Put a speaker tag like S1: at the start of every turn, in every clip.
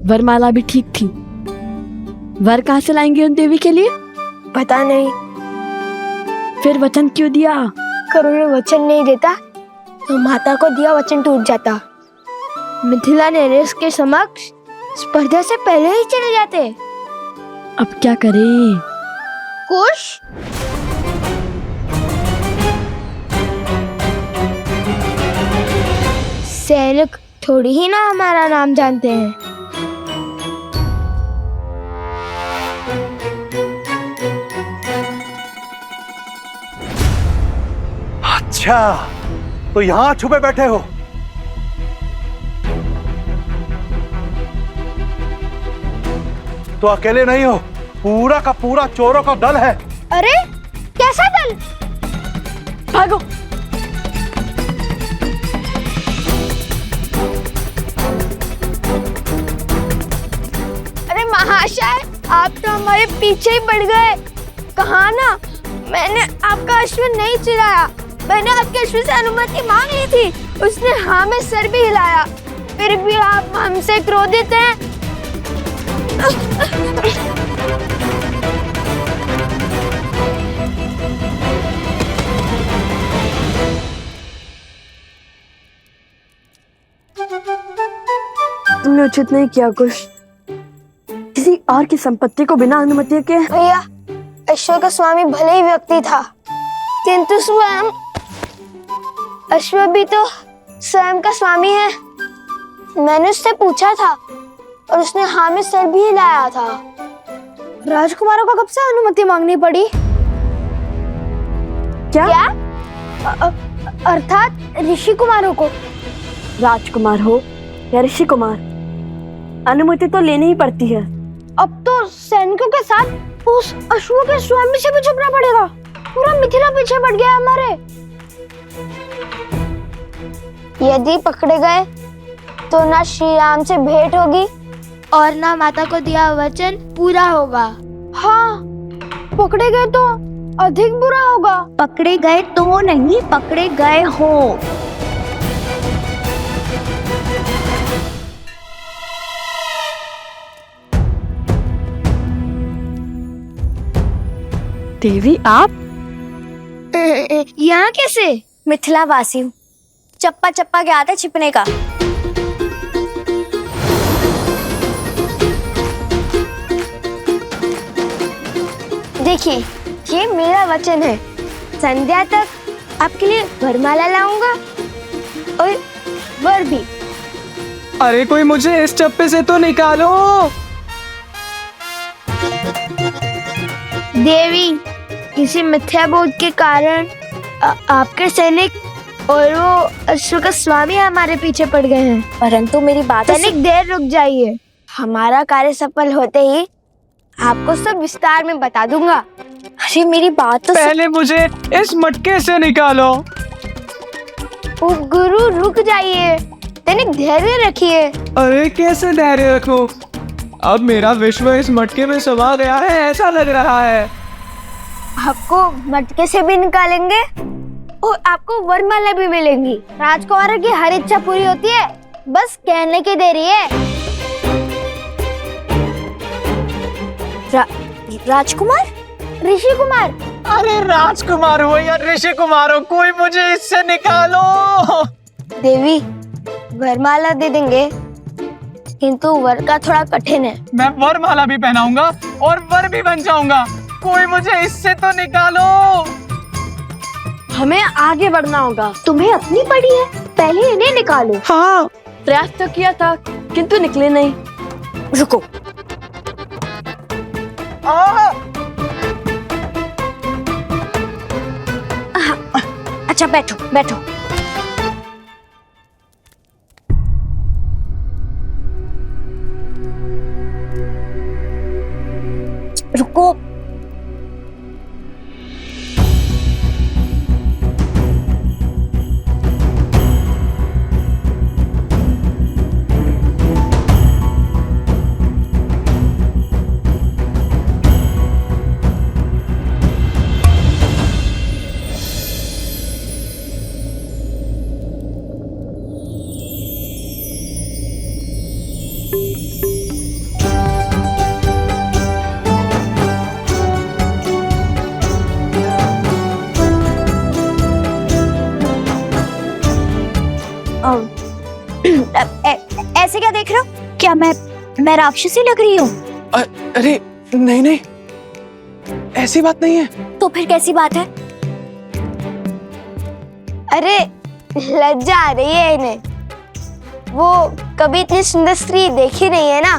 S1: वरमाला भी ठीक थी। वर कहाँ से लाएंगे उन देवी के लिए?
S2: पता नहीं।
S1: फिर वचन क्यों दिया?
S2: करुण वचन नहीं देता तो माता को दिया वचन टूट जाता। मिथिला नरेश के समक्ष स्पर्धा से पहले ही चले जाते।
S1: अब क्या करें?
S2: कुश सैनिक थोड़ी ही ना हमारा नाम जानते हैं।
S3: अच्छा, तो यहाँ छुपे बैठे हो? तो अकेले नहीं हो, पूरा का पूरा चोरों का दल है।
S2: अरे कैसा दल?
S1: भागो!
S2: अरे महाशय, आप तो हमारे पीछे ही पड़ गए। कहा ना, मैंने आपका अश्व नहीं चुराया। मैंने आपके अश्व से अनुमति मांग ली थी। उसने हाँ में सर भी हिलाया। फिर भी आप हमसे क्रोधित हैं।
S1: तुमने उचित नहीं किया कुश। किसी और की संपत्ति को बिना अनुमति के।
S2: भैया, अश्व का स्वामी भले ही व्यक्ति था, किंतु स्वयं अश्व भी तो स्वयं का स्वामी है। मैंने उससे पूछा था और उसने हाँ में सर भी हिलाया था। राजकुमारों को कब से अनुमति मांगनी पड़ी?
S1: क्या?
S2: अर्थात ऋषि कुमारों को।
S1: राजकुमार हो या ऋषि कुमार, अनुमति तो लेनी ही पड़ती है।
S2: अब तो सैनिकों के साथ उस अश्व के स्वामी से भी छुपना पड़ेगा। पूरा मिथिला पीछे पड़ गया हमारे। यदि पकड़े गए तो ना श्री राम से भेंट होगी और ना माता को दिया वचन पूरा होगा। हाँ, पकड़े गए तो अधिक बुरा होगा।
S4: पकड़े गए तो नहीं, पकड़े गए हो।
S1: देवी आप?
S2: यहाँ कैसे?
S4: मिथिला वासी हूँ, चप्पा चप्पा के आता छिपने का।
S2: देखिए, ये मेरा वचन है। संध्या तक आपके लिए वरमाला लाऊंगा और वर भी।
S5: अरे कोई मुझे इस चप्पे से तो निकालो।
S2: देवी, किसी मिथ्या बोध के कारण आपके सैनिक और वो अश्व का स्वामी हमारे पीछे पड़ गए हैं।
S4: परंतु मेरी बात
S2: सैनिक, देर रुक जाइए। हमारा कार्य सफल होते ही आपको सब विस्तार में बता दूंगा।
S4: अरे मेरी बात तो
S5: पहले मुझे इस मटके से निकालो।
S2: गुरु रुक जाइए, सैनिक धैर्य रखिए।
S5: अरे कैसे धैर्य रखूं? अब मेरा विश्व इस मटके में समा गया है, ऐसा लग रहा है।
S2: आपको मटके से भी निकालेंगे और आपको वरमाला भी मिलेंगी। राजकुमारों की हर इच्छा पूरी होती है, बस कहने की देरी है।
S4: राजकुमार?
S2: ऋषि कुमार?
S5: अरे राजकुमार हो या ऋषि कुमार हो, कोई मुझे इससे निकालो।
S2: देवी, वरमाला दे देंगे, किंतु वर का थोड़ा कठिन है।
S5: मैं वरमाला भी पहनाऊंगा और वर भी बन जाऊंगा। कोई मुझे इससे तो निकालो।
S1: हमें आगे बढ़ना होगा।
S4: तुम्हें अपनी पड़ी है, पहले इन्हें निकालो।
S5: हाँ,
S1: प्रयास तो किया था किंतु निकले नहीं।
S4: रुको। अच्छा बैठो बैठो। रुको। क्या देख रहे हो? क्या मैं राक्षसी लग रही हूँ?
S5: अरे नहीं नहीं, ऐसी बात नहीं है।
S4: तो फिर कैसी बात है?
S2: अरे लज्जा आ रही है इन्हें, वो कभी इतनी सुंदर स्त्री देखी नहीं है ना।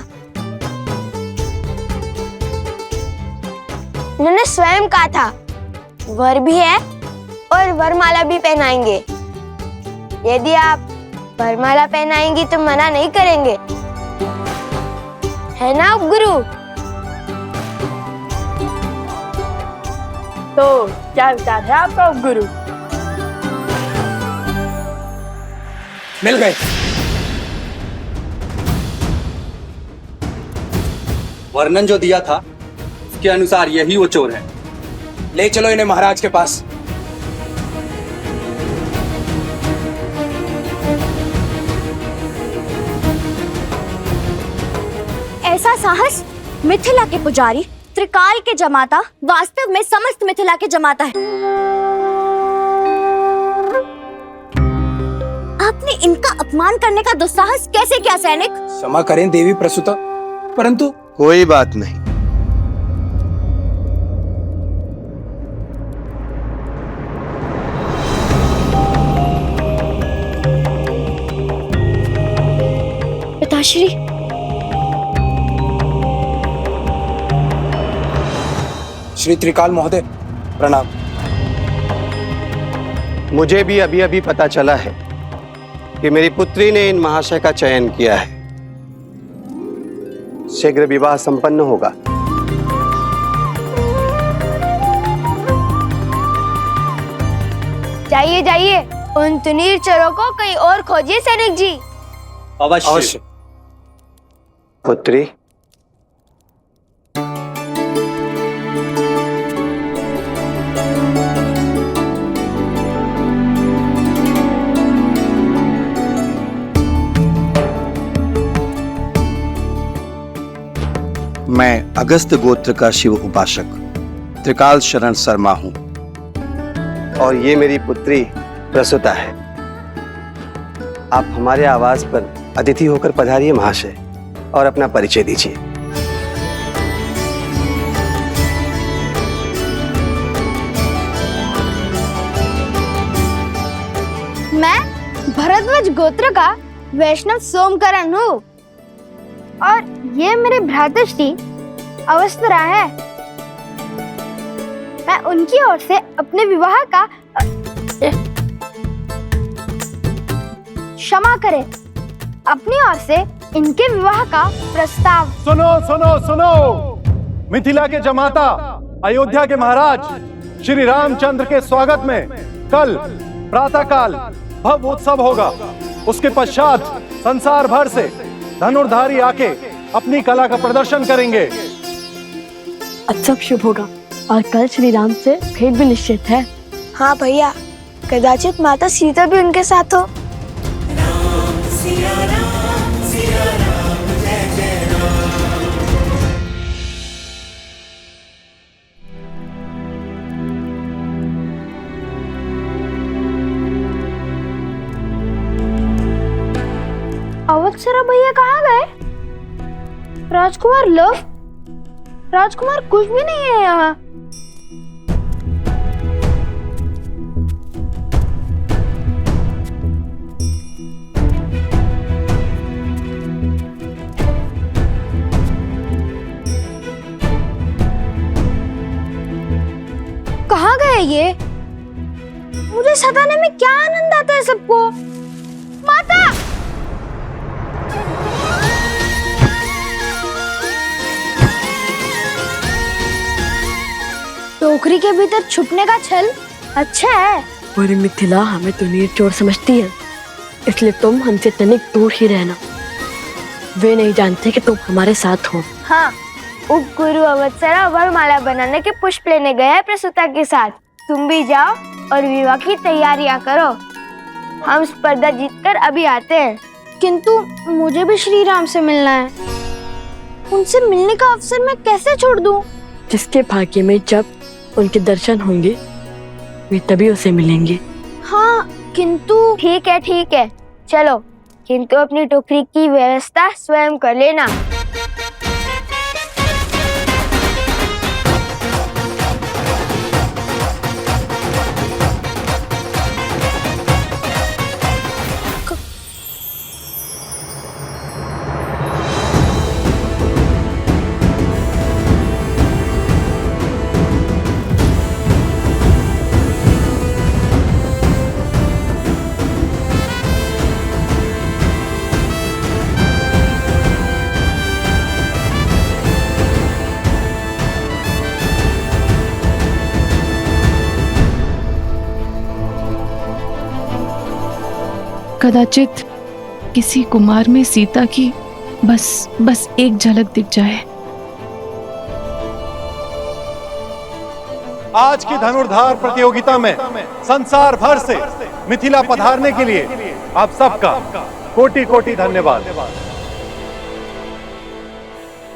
S2: उन्होंने स्वयं कहा था वर भी है और वरमाला भी पहनाएंगे। यदि आप वरमाला पहनाएंगी तो मना नहीं करेंगे, है ना गुरु?
S1: तो क्या विचार है आपका गुरु?
S5: मिल गए।
S6: वर्णन जो दिया था उसके अनुसार यही वो चोर है।
S5: ले चलो इन्हें महाराज के पास।
S4: ऐसा साहस मिथिला के पुजारी त्रिकाल के जमाता वास्तव में समस्त मिथिला के जमाता है। आपने इनका अपमान करने का दुस्साहस कैसे किया सैनिक?
S5: क्षमा करें देवी प्रसूता, परंतु
S3: कोई बात नहीं।
S4: पिताश्री,
S5: श्री त्रिकाल महोदय प्रणाम।
S3: मुझे भी अभी अभी पता चला है कि मेरी पुत्री ने इन महाशय का चयन किया है। शीघ्र विवाह संपन्न होगा।
S2: जाइए जाइए, उन तुनीर चोरों को कहीं और खोजिए सैनिक जी।
S6: अवश्य।
S3: पुत्री,
S7: मैं अगस्त गोत्र का शिव उपासक त्रिकाल शरण शर्मा हूं।
S3: और ये मेरी पुत्री प्रसूता है। आप हमारे आवास पर अतिथि होकर पधारिए महाशय, और अपना परिचय दीजिए।
S2: मैं भरद्वाज गोत्र का वैष्णव सोमकरण हूँ, और ये मेरे भ्रातृश्री अवस्थरा है। मैं उनकी ओर से अपने विवाह का क्षमा करें, अपनी ओर से इनके विवाह का प्रस्ताव।
S3: सुनो सुनो सुनो, मिथिला के जमाता अयोध्या के महाराज श्री रामचंद्र के स्वागत में कल प्रातःकाल भव्य उत्सव होगा। उसके पश्चात संसार भर से धनुर्धारी आके अपनी कला का प्रदर्शन करेंगे।
S1: अच्छा शुभ होगा, और कल श्री राम से भेंट भी निश्चित है।
S2: हाँ भैया, कदाचित माता सीता भी उनके साथ हो। अवत्सरा भैया कहाँ गए? राजकुमार लव, राजकुमार कुछ भी नहीं है यहाँ। कहाँ गए ये? मुझे सताने में क्या आनंद आता है सबको। माता! टोकरी के भीतर छुपने का छल अच्छा है।
S1: पूरी मिथिला हमें तुनीर चोर समझती है, इसलिए तुम हमसे तनिक दूर ही रहना। वे नहीं जानते कि तुम हमारे साथ हो।
S2: हाँ, उप गुरु अवत्सरा वरमाला बनाने के पुष्प लेने गया है प्रसूता के साथ। तुम भी जाओ और विवाह की तैयारियां करो। हम स्पर्धा जीतकर अभी आते हैं। किंतु मुझे भी श्री राम से मिलना है। उनसे मिलने का अवसर मैं कैसे छोड़ दूं?
S1: जिसके भाग्य में जब उनके दर्शन होंगे वे तभी उसे मिलेंगे।
S2: हाँ, किंतु ठीक है, चलो किंतु अपनी टोकरी की व्यवस्था स्वयं कर लेना।
S8: कदाचित किसी कुमार में सीता की बस एक झलक दिख जाए।
S3: आज की धनुर्धार प्रतियोगिता में संसार भर से मिथिला पधारने के लिए आप सबका कोटि कोटि धन्यवाद।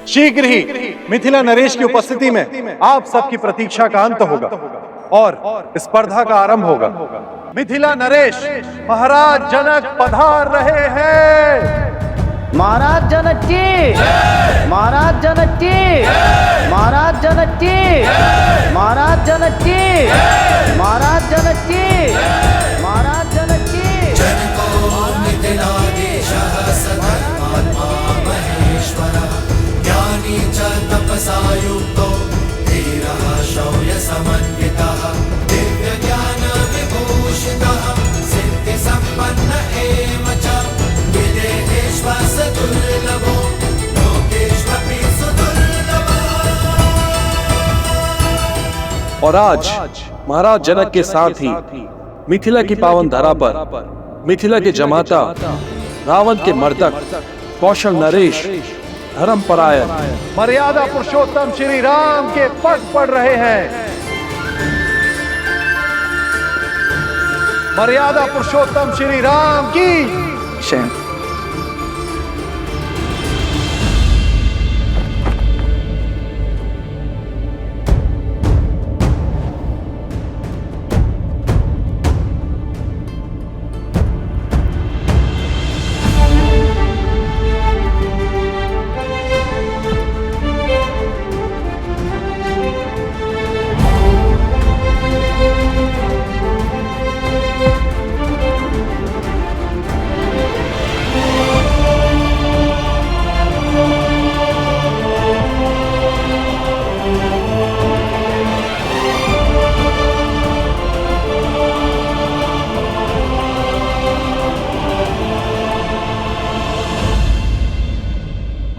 S3: शीघ्र ही मिथिला नरेश की उपस्थिति में आप सबकी प्रतीक्षा का अंत होगा और स्पर्धा का आरंभ होगा। मिथिला नरेश महाराज जनक पधार रहे हैं।
S5: महाराज जनक जी, महाराज जनक जी, महाराज जनक जी, महाराज जनक जी, महाराज जनक जी, महाराज जनक जी। ज्ञानी च तपसा युक्तो धीरः शौर्य समन्वितः दिव्य ज्ञान विभूषितः सिद्धि संपन्न एव च विदेहेश्वस दुर्लभो लोकेष्वपि सुदुर्लभः।
S3: और आज महाराज जनक के साथ ही मिथिला की पावन धरा पर मिथिला के जमाता, रावण के मर्दक कौशल नरेश, धर्मपरायण मर्यादा पुरुषोत्तम श्री राम के पग पड़ रहे हैं। मर्यादा पुरुषोत्तम श्री राम की जय।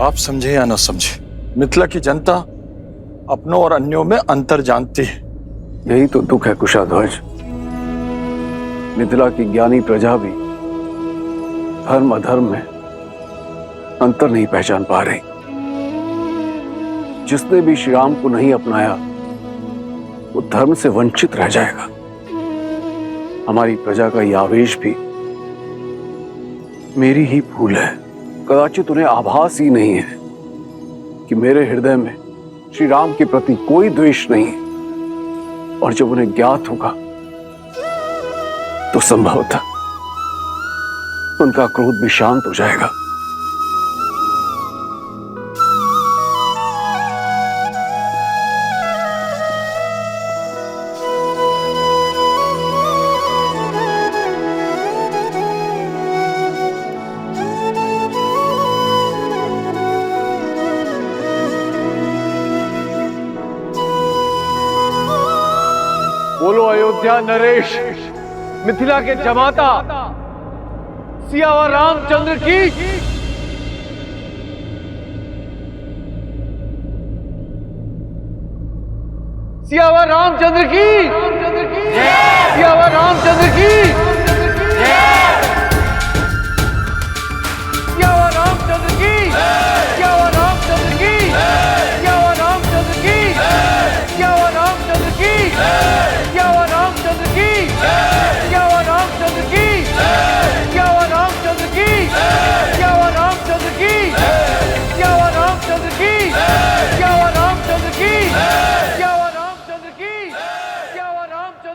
S9: आप समझे या न समझे, मिथिला की जनता अपनों और अन्यों में अंतर जानती है।
S10: यही तो दुख है कुशाध्वज। मिथिला की ज्ञानी प्रजा भी धर्म अधर्म में अंतर नहीं पहचान पा रही। जिसने भी श्री राम को नहीं अपनाया वो धर्म से वंचित रह जाएगा। हमारी प्रजा का यह आवेश भी मेरी ही भूल है। कदाचित उन्हें आभास ही नहीं है कि मेरे हृदय में श्री राम के प्रति कोई द्वेष नहीं है। और जब उन्हें ज्ञात होगा तो संभवतः उनका क्रोध भी शांत हो जाएगा।
S3: बोलो अयोध्या नरेश, मिथिला के जमाता सियावर रामचंद्र की। सियावर रामचंद्र की। सियावर रामचंद्र की। सियावर रामचंद्र की। सियावर रामचंद्र की। सियावर रामचंद्र की। सियावर रामचंद्र की। सियावर रामचंद्र की। सियावर रामचंद्र की। सियावर रामचंद्र की। सियावर रामचंद्र की। सियावर रामचंद्र की। सियावर रामचंद्र की। सियावर रामचंद्र की। सियावर रामचंद्र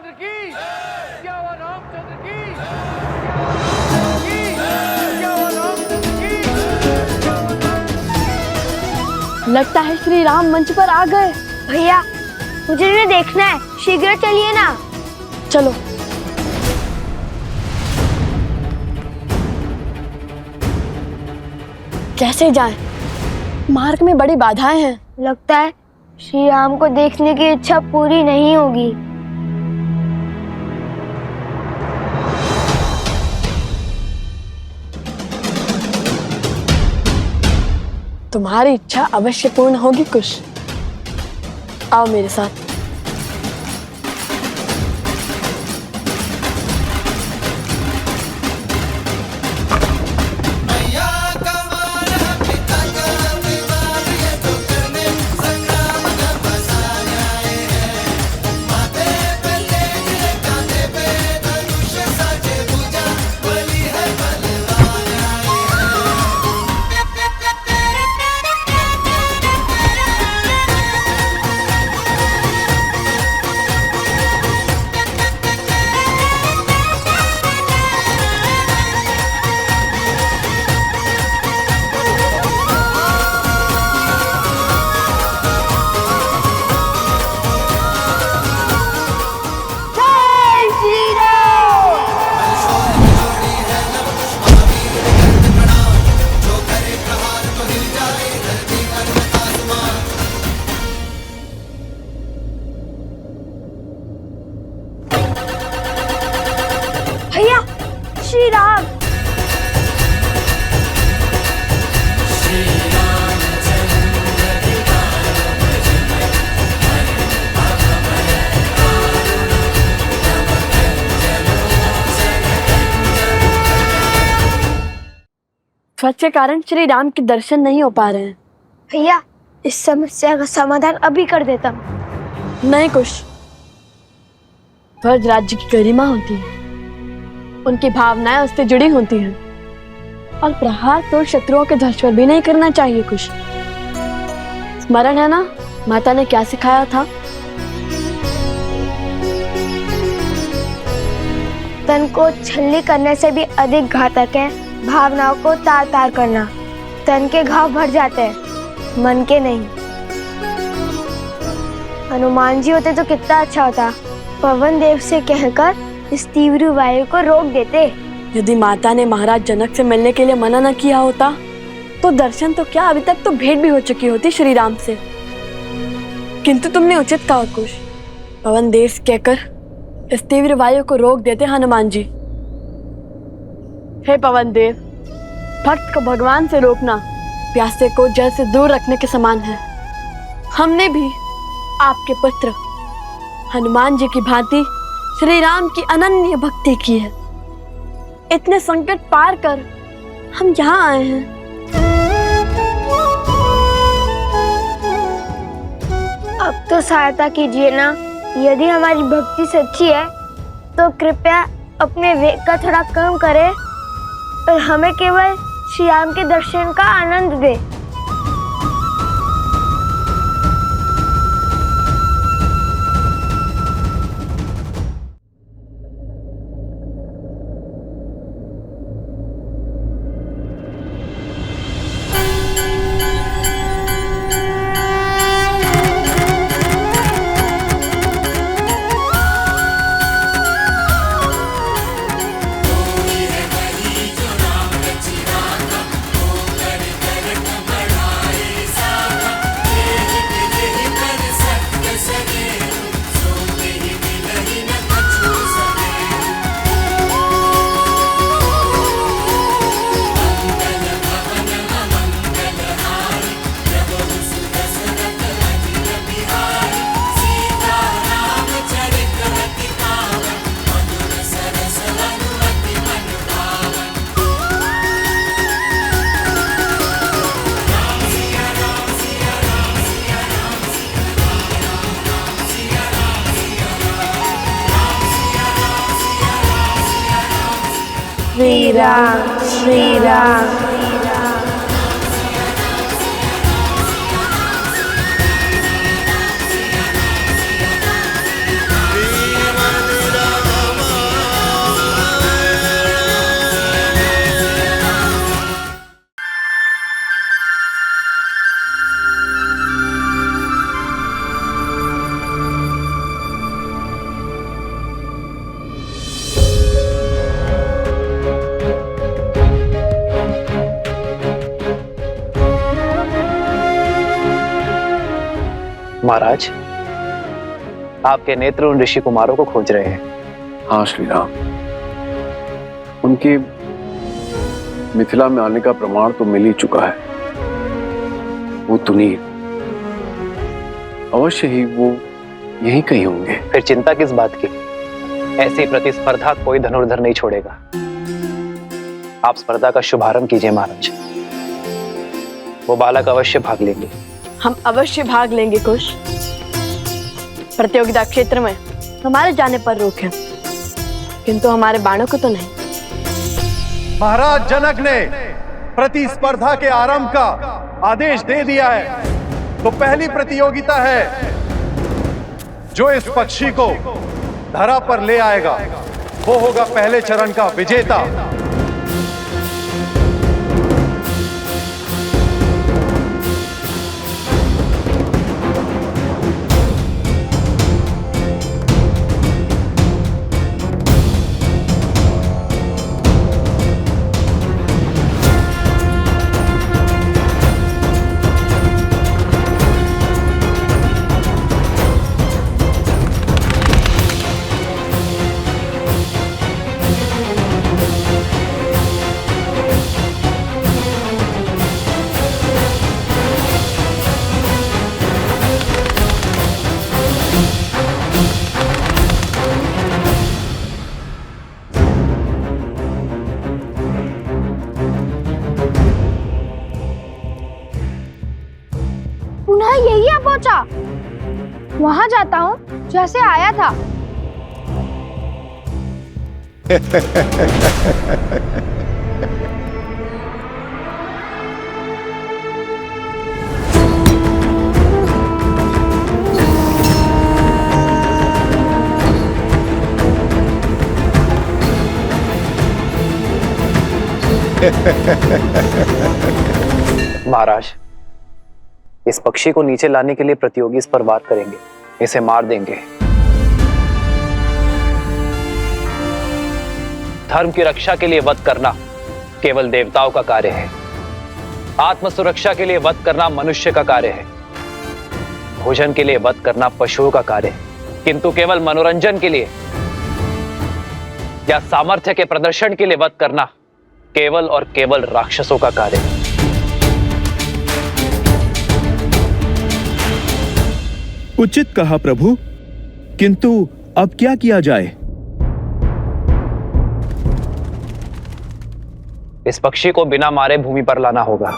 S1: लगता है श्री राम मंच पर आ गए।
S2: भैया मुझे इन्हें देखना है, शीघ्र चलिए ना।
S1: चलो। कैसे जाएं? मार्ग में बड़ी बाधाएं हैं।
S2: लगता है श्री राम को देखने की इच्छा पूरी नहीं होगी।
S1: तुम्हारी इच्छा अवश्य पूर्ण होगी कुश। आओ मेरे साथ।
S2: भैया श्री राम।
S1: ध्वज के कारण श्री राम के दर्शन नहीं हो पा रहे हैं।
S2: भैया इस समस्या का समाधान अभी कर देता हूँ।
S1: नहीं कुश, ध्वज राज्य की गरिमा होती है, उनकी भावनाएं उससे जुड़ी होती हैं और प्रहार तो शत्रुओं के ध्वज पर भी नहीं करना चाहिए। कुश स्मरण है ना माता ने क्या सिखाया था?
S2: तन को छलनी करने से भी अधिक घातक है भावनाओं को तार तार करना। तन के घाव भर जाते हैं, मन के नहीं। हनुमान जी होते तो कितना अच्छा होता। पवन देव से कहकर इस तीव्र वायु को रोक देते।
S1: यदि माता ने महाराज जनक से मिलने के लिए मना न किया होता तो दर्शन तो क्या, अभी तक तो भेंट भी हो चुकी होती श्री राम से। किंतु तुमने उचित कहा कुश, पवन देव से कहकर इस तीव्र वायु को रोक देते हनुमान जी। हे पवन देव, भक्त को भगवान से रोकना प्यासे को जल से दूर रखने के समान है। हमने भी आपके पुत्र हनुमान जी की भांति श्री राम की अनन्य भक्ति की है। इतने संकट पार कर हम यहाँ आए हैं।
S2: अब तो सहायता कीजिए ना। यदि हमारी भक्ति सच्ची है तो कृपया अपने वेग का थोड़ा कम करें और हमें केवल श्री राम के दर्शन का आनंद दे। श्री राम श्री राम।
S11: महाराज, आपके नेत्र उन ऋषि कुमारों को खोज रहे हैं।
S10: हाँ श्री राम, उनके मिथिला में आने का प्रमाण तो मिल ही चुका है। वो तुनीर, अवश्य ही वो यहीं कहीं होंगे।
S11: फिर चिंता किस बात की? ऐसी प्रतिस्पर्धा कोई धनुर्धर नहीं छोड़ेगा। आप स्पर्धा का शुभारंभ कीजिए महाराज। वो बालक अवश्य भाग लेंगे।
S1: हम अवश्य भाग लेंगे कुश। प्रतियोगिता क्षेत्र में हमारे जाने पर रोक है, किंतु हमारे बाणों को तो नहीं।
S3: महाराज जनक ने प्रतिस्पर्धा के आरंभ का आदेश दे दिया है, तो पहली प्रतियोगिता है जो इस पक्षी को धरा पर ले आएगा वो होगा पहले चरण का विजेता।
S2: पुनः यही आ पहुंचा। वहां जाता हूँ जैसे आया था।
S11: महाराज, इस पक्षी को नीचे लाने के लिए प्रतियोगी इस पर वार करेंगे, इसे मार देंगे। धर्म की रक्षा के लिए वध करना केवल देवताओं का कार्य है। आत्म सुरक्षा के लिए वध करना मनुष्य का कार्य है। भोजन के लिए वध करना पशुओं का कार्य है, किंतु केवल मनोरंजन के लिए या सामर्थ्य के प्रदर्शन के लिए वध करना केवल और केवल राक्षसों का कार्य है।
S12: उचित कहा प्रभु, किंतु अब क्या किया जाए?
S11: इस पक्षी को बिना मारे भूमि पर लाना होगा।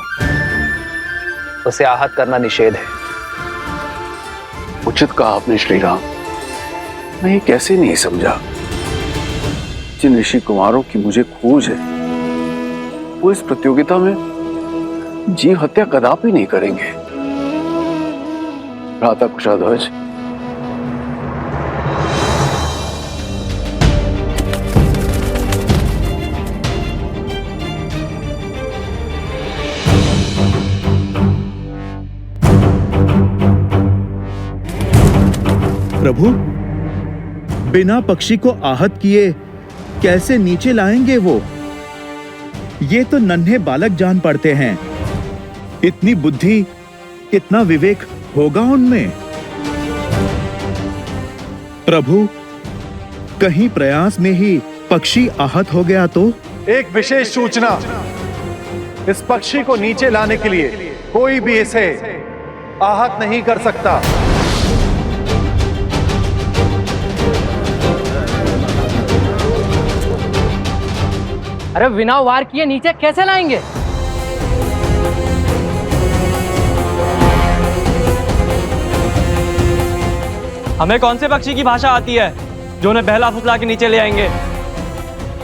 S11: उसे आहत करना निषेध है।
S10: उचित कहा आपने श्री राम। मैं ये कैसे नहीं समझा। जिन ऋषि कुमारों की मुझे खोज है वो इस प्रतियोगिता में जीव हत्या कदापि नहीं करेंगे। भ्राता कुशाध्वज,
S12: प्रभु, बिना पक्षी को आहत किए कैसे नीचे लाएंगे वो? ये तो नन्हे बालक जान पड़ते हैं। इतनी बुद्धि, इतना विवेक होगा उनमें? प्रभु, कहीं प्रयास में ही पक्षी आहत हो गया तो?
S3: एक विशेष सूचना, इस पक्षी को नीचे लाने के लिए कोई भी इसे आहत नहीं कर सकता।
S5: अरे बिना वार किए नीचे कैसे लाएंगे?
S13: हमें कौन से पक्षी की भाषा आती है जो उन्हें बहला फुसला के नीचे ले आएंगे?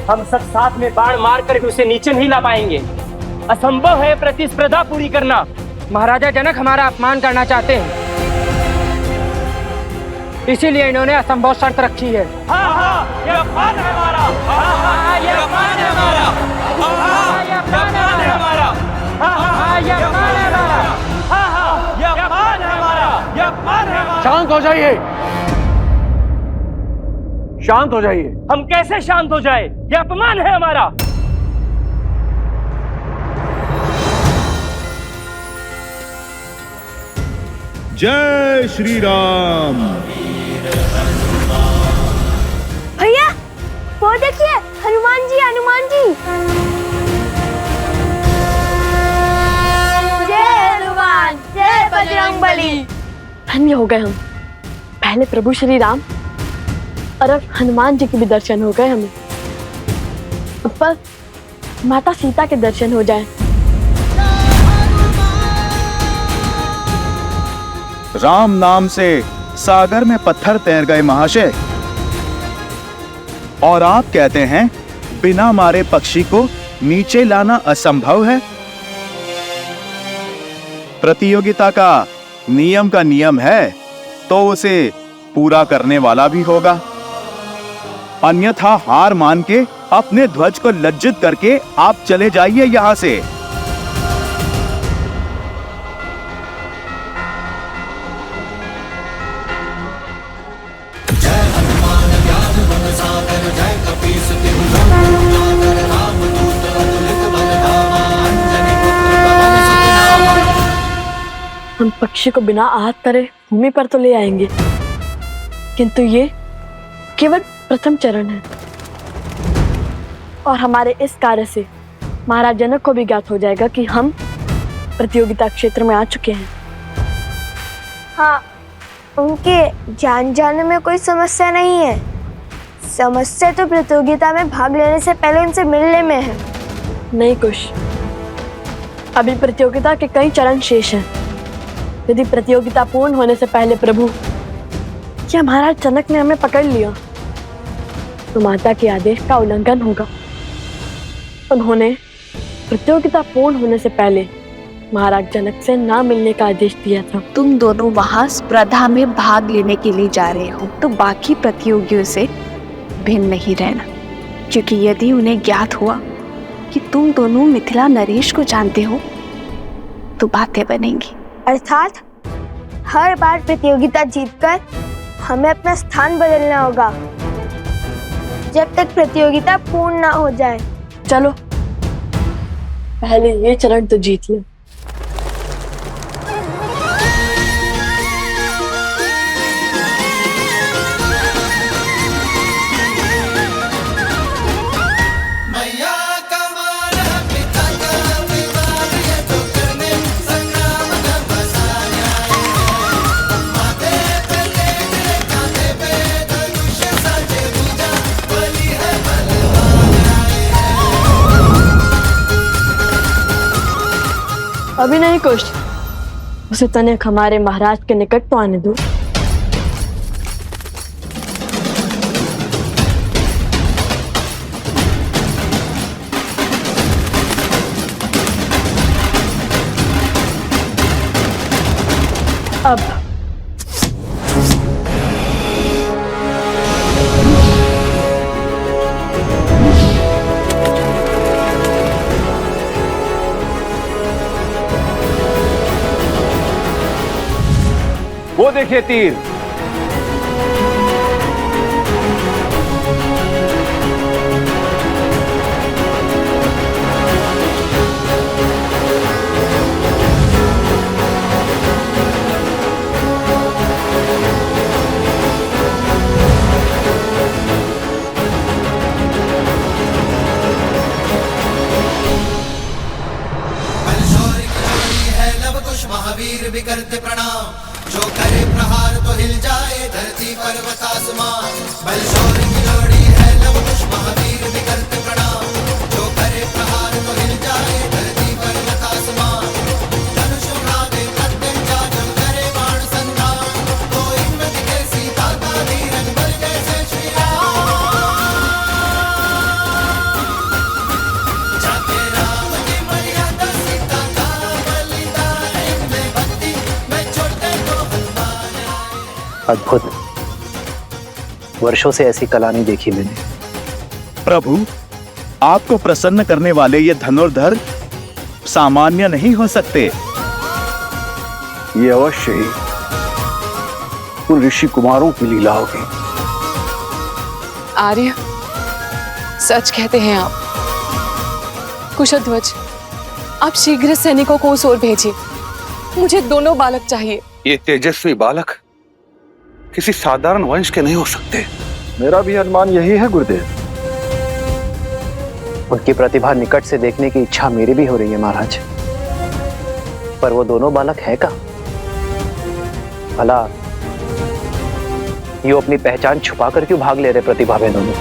S5: हम सब साथ में बाण मार कर भी उसे नीचे नहीं ला पाएंगे। असंभव है प्रतिस्पर्धा पूरी करना। महाराजा जनक हमारा अपमान करना चाहते हैं, इसीलिए इन्होंने असंभव शर्त रखी है। हाँ हाँ, ये अपमान है हमारा। हाँ हाँ, ये अपमान है हमारा। हाँ हाँ, ये अपमान है हमारा। हाँ हाँ, ये अपमान है हमारा। हाँ हाँ, ये अपमान है हमारा। ये अपमान है हमारा। शांत हो जाइए, शांत हो जाइए। हम कैसे शांत हो जाए? ये अपमान है हमारा।
S12: जय श्री राम।
S2: भैया वो देखिए, हनुमान जी, हनुमान जी। जय हनुमान, जय बजरंगबली।
S1: धन्य हो गए हम। पहले प्रभु श्री राम और अब हनुमान जी के भी दर्शन हो गए हमें। अब पर माता सीता के दर्शन हो जाए।
S12: राम नाम से सागर में पत्थर तैर गए महाशय, और आप कहते हैं बिना मारे पक्षी को नीचे लाना असंभव है। प्रतियोगिता का नियम है तो उसे पूरा करने वाला भी होगा, अन्यथा हार मान के अपने ध्वज को लज्जित करके आप चले जाइए यहां से।
S1: हम पक्षी को बिना आहत करे भूमि पर तो ले आएंगे, किंतु ये केवल प्रथम चरण है और हमारे इस कार्य से महाराज जनक को भी ज्ञात हो जाएगा कि हम प्रतियोगिता क्षेत्र में आ चुके हैं।
S2: हाँ, उनके जान जाने में कोई समस्या नहीं है। समस्या तो प्रतियोगिता में भाग लेने से पहले उनसे मिलने में है।
S1: नहीं कुश, अभी प्रतियोगिता के कई चरण शेष हैं। यदि प्रतियोगिता पूर्ण होने से पहले प्रभु या महाराज जनक ने हमें पकड़ लिया तो माता के आदेश का उल्लंघन होगा। उन्होंने प्रतियोगिता पूर्ण होने से पहले महाराज जनक से ना मिलने का आदेश दिया था।
S8: तुम दोनों वहां स्पर्धा में भाग लेने के लिए जा रहे हो तो बाकी प्रतियोगियों से भिन्न नहीं रहना, क्योंकि यदि उन्हें ज्ञात हुआ कि तुम दोनों मिथिला नरेश को जानते हो तो बातें बनेंगी।
S2: अर्थात हर बार प्रतियोगिता जीतकर हमें अपना स्थान बदलना होगा जब तक प्रतियोगिता पूर्ण ना हो जाए।
S1: चलो पहले ये चरण तो जीत ले। अभी नहीं कुछ, उसे तनिक हमारे महाराज के निकट तो आने दो। अब
S3: वो देखिए तीर।
S14: महावीर भी करते प्रणाम, जो करे प्रहार तो हिल जाए धरती पर्वत आसमान। बलशौरी की लोड़ी है लव कुश महावीर भी करते प्रणाम, जो करे प्रहार तो हिल जाए धरती पर्वत आसमान। धनुष उड़ावे प्रत्यंचा जब करे बाण संधान, तो इनमें दिखे सीता का धीरज बल जैसे श्री राम। जाते राम की मर्यादा सीता का बलिदान, इनमें भक्ति में छोटे को हनुमान।
S11: अद्भुत, वर्षों से ऐसी कला नहीं देखी मैंने।
S12: प्रभु, आपको प्रसन्न करने वाले ये धनुर्धर सामान्य नहीं हो सकते।
S10: ये अवश्य ही उन ऋषि कुमारों की लीला होगी।
S8: आर्य, सच कहते हैं आप। कुशध्वज, आप शीघ्र सैनिकों को उस ओर भेजिए। मुझे दोनों बालक चाहिए।
S10: ये तेजस्वी बालक किसी साधारण वंश के नहीं हो सकते।
S9: मेरा भी अनुमान यही है गुरुदेव।
S11: उनकी प्रतिभा निकट से देखने की इच्छा मेरी भी हो रही है महाराज, पर वो दोनों बालक है का? भला ये अपनी पहचान छुपाकर क्यों भाग ले रहे प्रतिभा में दोनों?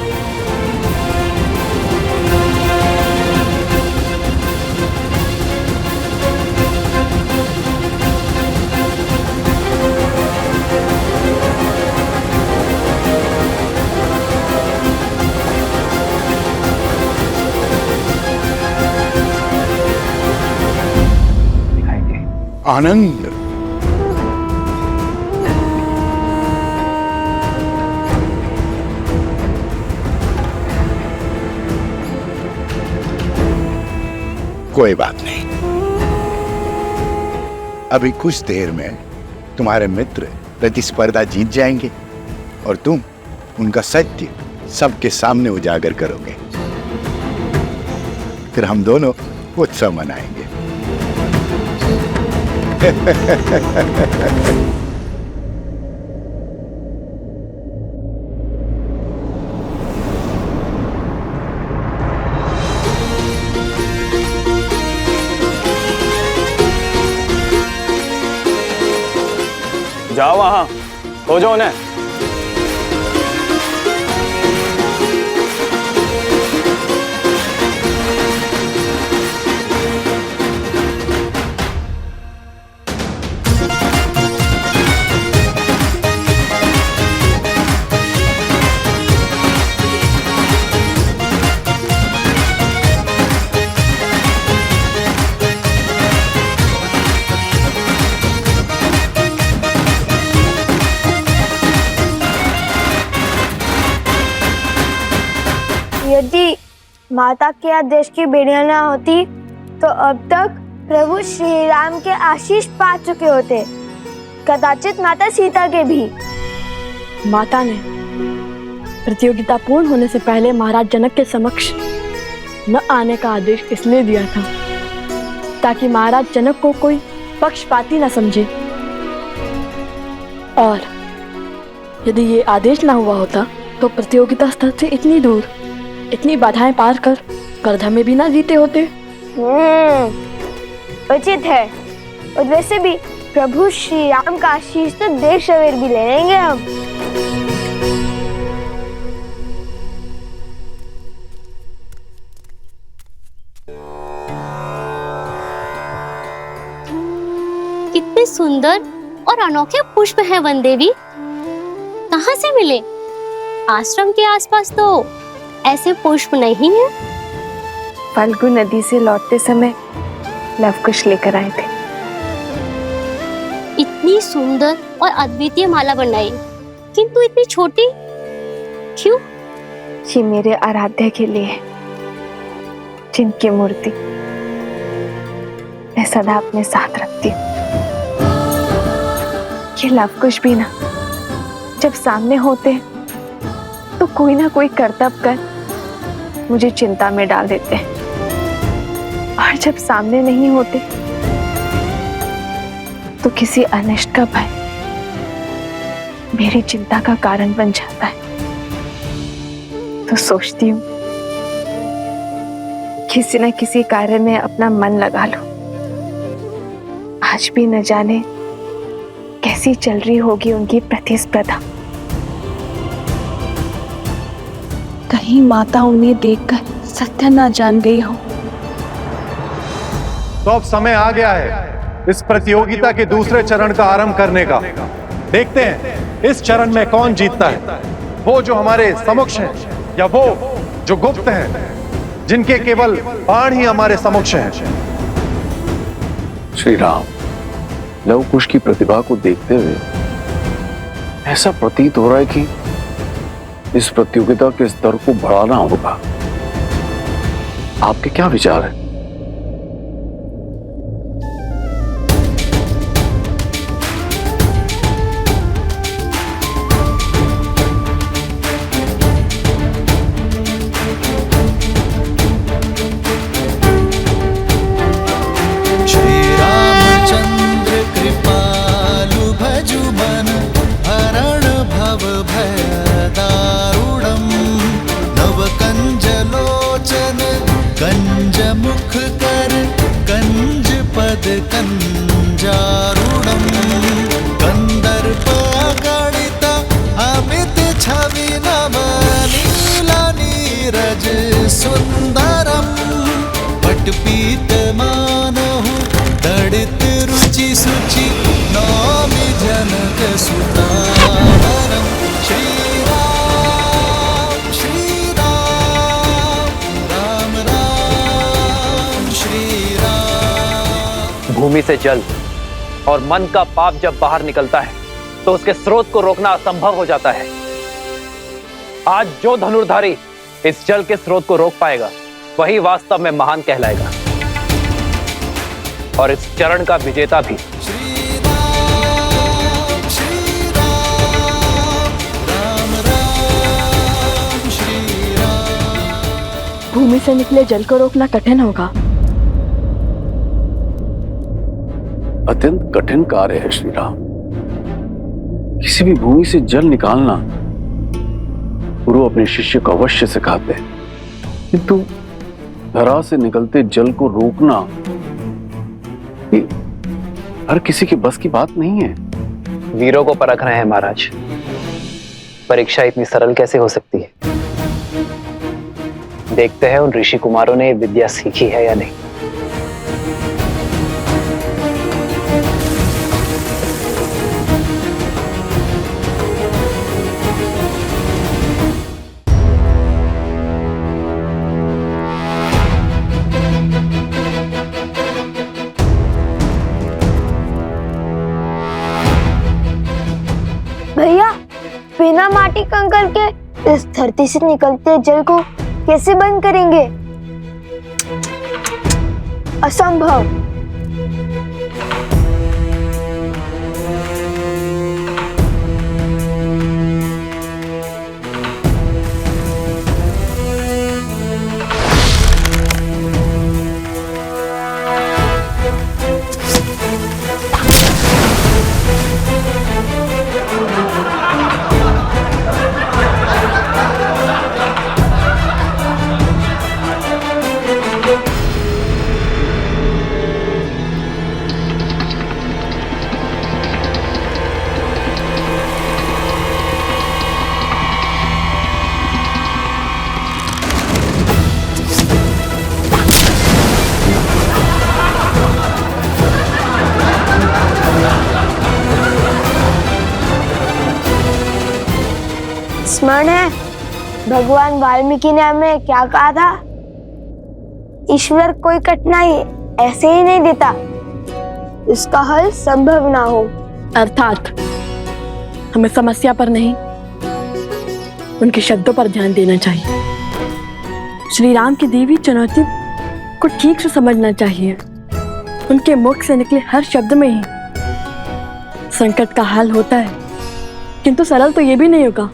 S15: आनंद, कोई बात नहीं। अभी कुछ देर में तुम्हारे मित्र प्रतिस्पर्धा जीत जाएंगे और तुम उनका सत्य सबके सामने उजागर करोगे। फिर हम दोनों उत्सव मनाएंगे।
S13: जाओ वहां, हो जाओ उन्हें।
S2: यदि माता के आदेश की बेड़ियां ना होती तो अब तक प्रभु श्री राम के आशीष पा चुके होते, कदाचित माता सीता के भी।
S1: माता ने प्रतियोगिता पूर्ण होने से पहले महाराज जनक के समक्ष न आने का आदेश इसलिए दिया था ताकि महाराज जनक को कोई पक्षपाती न समझे, और यदि ये आदेश ना हुआ होता तो प्रतियोगिता स्थल से इतनी दूर, इतनी बाधाएं पार कर स्पर्धा में भी ना जीते होते।
S2: उचित है। और वैसे भी प्रभु श्री राम का आशीष तो देर सवेर भी ले लेंगे हम।
S16: कितने सुंदर और अनोखे पुष्प हैं वन देवी, कहाँ से मिले? आश्रम के आसपास तो ऐसे पुष्प नहीं है।
S8: फाल्गु नदी से लौटते समय लवकुश लेकर आए थे।
S16: इतनी सुंदर और अद्वितीय माला बनाई, किंतु इतनी छोटी क्यों?
S8: ये मेरे आराध्य के लिए है, जिनकी मूर्ति मैं सदा अपने साथ रखती हूँ। ये लवकुश भी ना जब सामने होते तो कोई ना कोई करतब कर मुझे चिंता में डाल देते हैं, और जब सामने नहीं होते तो किसी अनिष्ट का भय मेरी चिंता का कारण बन जाता है। तो सोचती हूँ किसी न किसी कार्य में अपना मन लगा लूं। आज भी न जाने कैसी चल रही होगी उनकी प्रतिस्पर्धा। कहीं माता उन्हें देखकर सत्य न जान गई हो।
S3: तो अब समय आ गया है इस प्रतियोगिता के दूसरे चरण का आरंभ करने का। देखते हैं इस चरण में कौन जीतता है, वो जो हमारे समक्ष हैं या वो जो गुप्त हैं, जिनके केवल बाण ही हमारे समक्ष हैं।
S10: श्री राम, लवकुश की प्रतिभा को देखते हुए ऐसा प्रतीत हो रहा है कि इस प्रतियोगिता के स्तर को बढ़ाना होगा। आपके क्या विचार है?
S14: श्री रामचंद्र कृपालु विरज सुंदरम पटपीतमानहु तडित रुचि सुचि नौमि जनक सुतावरम श्री राम राम राम श्री राम।
S11: भूमि से जल और मन का पाप जब बाहर निकलता है तो उसके स्रोत को रोकना असंभव हो जाता है। आज जो धनुर्धारी इस जल के स्रोत को रोक पाएगा वही वास्तव में महान कहलाएगा और इस चरण का विजेता भी।
S1: भूमि से निकले जल को रोकना कठिन होगा।
S10: अत्यंत कठिन कार्य है श्री राम। किसी भी भूमि से जल निकालना गुरु अपने शिष्य को अवश्य सिखाते हैं, किंतु धरा से निकलते जल को रोकना ये हर किसी के बस की बात नहीं है।
S11: वीरों को परख रहे हैं महाराज। परीक्षा इतनी सरल कैसे हो सकती है? देखते हैं उन ऋषि कुमारों ने विद्या सीखी है या नहीं।
S2: भैया, बिना माटी कंकड़ के इस धरती से निकलते जल को कैसे बंद करेंगे? असंभव। स्मरण है भगवान वाल्मीकि ने हमें क्या कहा था? ईश्वर कोई कठिनाई ऐसे ही नहीं देता इसका हल संभव ना हो।
S1: अर्थात हमें समस्या पर नहीं, उनके शब्दों पर ध्यान देना चाहिए। श्री राम की दी हुई चुनौती को ठीक से समझना चाहिए। उनके मुख से निकले हर शब्द में ही संकट का हल होता है, किंतु सरल तो ये भी नहीं होगा,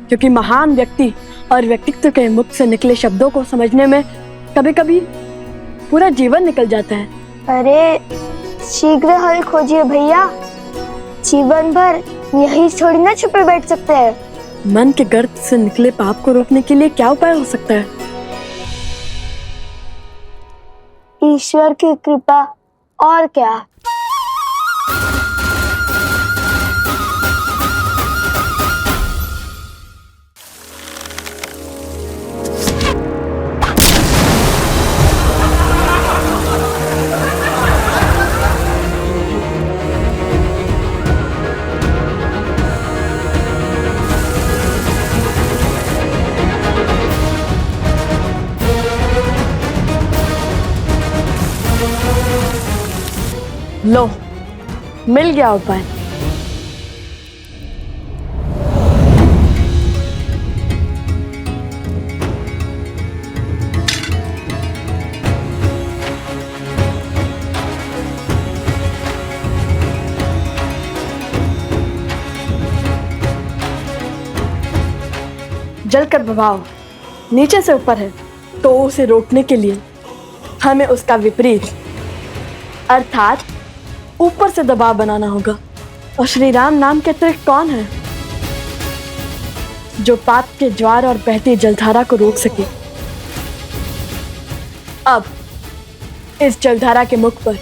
S1: क्योंकि महान व्यक्ति और व्यक्तित्व के मुख से निकले शब्दों को समझने में कभी कभी पूरा जीवन निकल जाता है।
S2: अरे शीघ्र हल खोजिए भैया, जीवन भर यही थोड़ी ना छुपे बैठ सकते हैं।
S1: मन के गर्त से निकले पाप को रोकने के लिए क्या उपाय हो सकता है?
S2: ईश्वर की कृपा, और क्या।
S1: लो, मिल गया उपाय। जल का प्रभाव नीचे से ऊपर है, तो उसे रोकने के लिए हमें उसका विपरीत अर्थात ऊपर से दबाव बनाना होगा। और श्री राम नाम के अतिरिक्त कौन है जो पाप के ज्वार और बहती जलधारा को रोक सके? अब इस जलधारा के मुख पर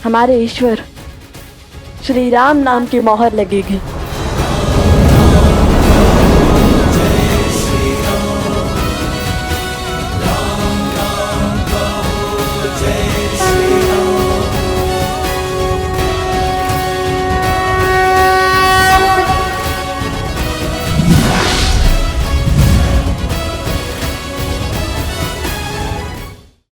S1: हमारे ईश्वर श्री राम नाम की मोहर लगेगी।